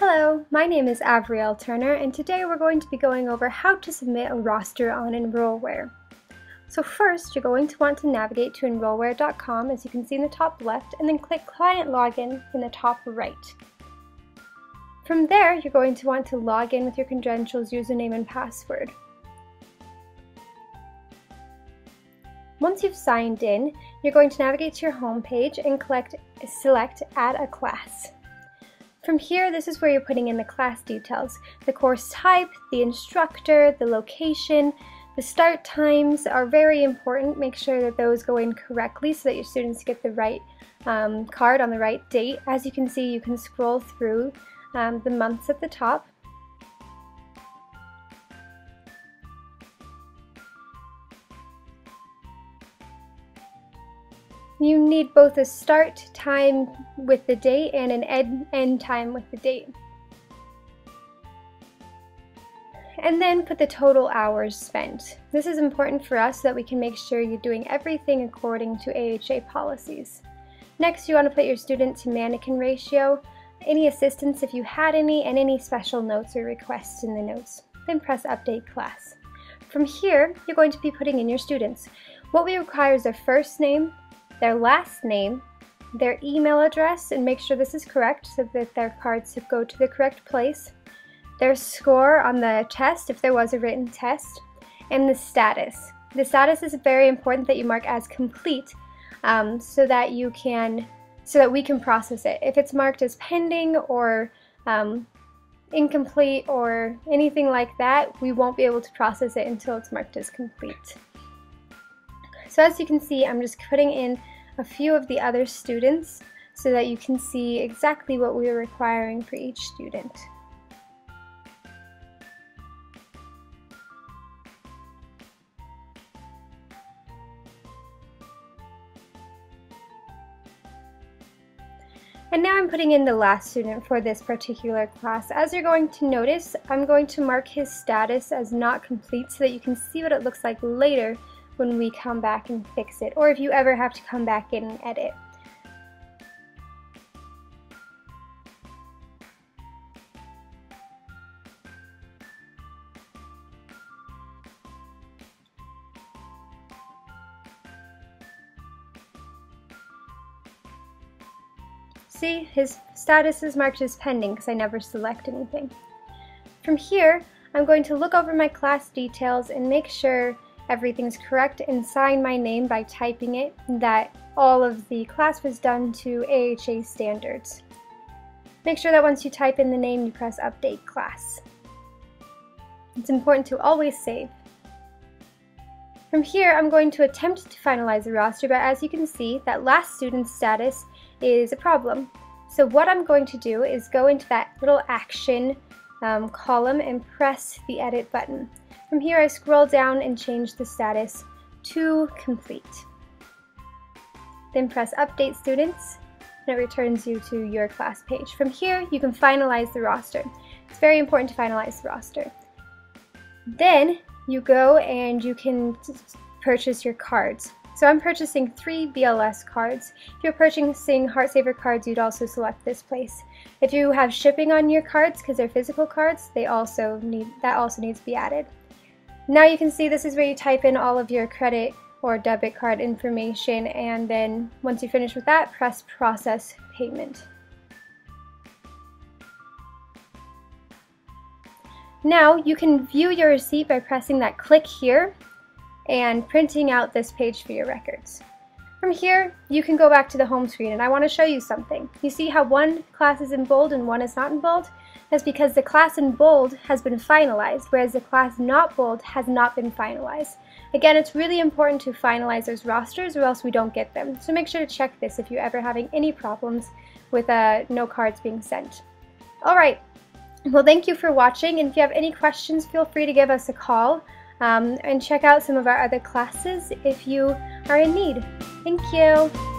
Hello, my name is Avriel Turner, and today we're going to be going over how to submit a roster on Enrollware. So first, you're going to want to navigate to enrollware.com, as you can see in the top left, and then click Client Login in the top right. From there, you're going to want to log in with your credentials, username, and password. Once you've signed in, you're going to navigate to your home page and select Add a Class. From here, this is where you're putting in the class details. The course type, the instructor, the location, the start times are very important. Make sure that those go in correctly so that your students get the right card on the right date. As you can see, you can scroll through the months at the top. You need both a start time with the date and an end time with the date. And then put the total hours spent. This is important for us so that we can make sure you're doing everything according to AHA policies. Next, you want to put your student to mannequin ratio, any assistance if you had any, and any special notes or requests in the notes. Then press Update Class. From here, you're going to be putting in your students. What we require is their first name, their last name, their email address, and make sure this is correct so that their cards go to the correct place, their score on the test if there was a written test, and the status. The status is very important that you mark as complete so that we can process it. If it's marked as pending or incomplete or anything like that, we won't be able to process it until it's marked as complete. So as you can see, I'm just putting in a few of the other students so that you can see exactly what we are requiring for each student. And now I'm putting in the last student for this particular class. As you're going to notice, I'm going to mark his status as not complete so that you can see what it looks like later when we come back and fix it, or if you ever have to come back in and edit. See, his status is marked as pending because I never select anything. From here, I'm going to look over my class details and make sure everything's correct and sign my name by typing it, that all of the class was done to AHA standards. Make sure that once you type in the name, you press Update Class. It's important to always save. From here, I'm going to attempt to finalize the roster, but as you can see, that last student's status is a problem. So what I'm going to do is go into that little action column and press the Edit button. From here, I scroll down and change the status to complete. Then press Update Students, and it returns you to your class page. From here, you can finalize the roster. It's very important to finalize the roster. Then you go and you can purchase your cards. So I'm purchasing 3 BLS cards. If you're purchasing Heartsaver cards, you'd also select this place. If you have shipping on your cards, because they're physical cards, that also needs to be added. Now you can see this is where you type in all of your credit or debit card information, and then once you finish with that, press Process Payment. Now you can view your receipt by pressing that click here and printing out this page for your records. From here, you can go back to the home screen, and I want to show you something. You see how one class is in bold and one is not in bold? That's because the class in bold has been finalized, whereas the class not bold has not been finalized. Again, it's really important to finalize those rosters or else we don't get them. So make sure to check this if you're ever having any problems with no cards being sent. Alright, well, thank you for watching, and if you have any questions, feel free to give us a call and check out some of our other classes if you are in need. Thank you!